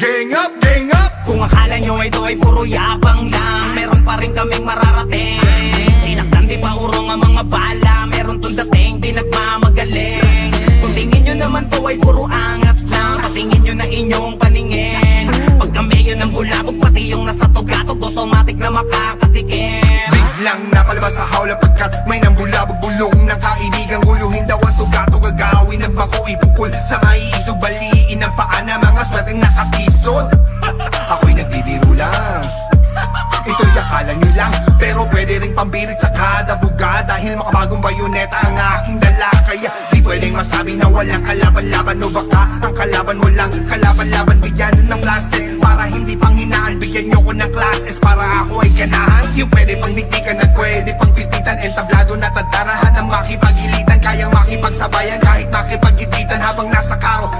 Gang up, gang up. Kung akala nyo ito ay puro yabang lang, meron pa rin kaming mararating. Tinakdan di pa urong ang mga bala, meron tong dating di nagmamagaling. Kung tingin nyo naman to ay puro angas lang, patingin nyo na inyong paningin. Pag kami yun ang bulabog, pati yung nasa tugatog, automatic na makakatikim. Biglang napalabas sa hawla pagkat may nambulabog bulong ng kaibigang guluhin daw ang tugatog. Agawin ng bako ipukul sa maiisog, baliin ang paa na mga swerteng nakatisod. Ako'y nagbibiro lang, ito'y akala nyo lang, pero pwede rin pambirit sa kada buga. Dahil makabagong bayoneta ang aking dala, kaya di pwedeng masabi na walang kalaban-laban. O baka ang kalaban mo lang kalaban-laban, bigyan ng plastic para hindi panghinaan. Bigyan nyo ko ng class S para ako ay ganahan. Yung pwede pang diktikan at pwede pang pipitan, entablado na tadarahan ang makipagilitan, kayang makipagsabayan kahit makipagititan habang nasa karo.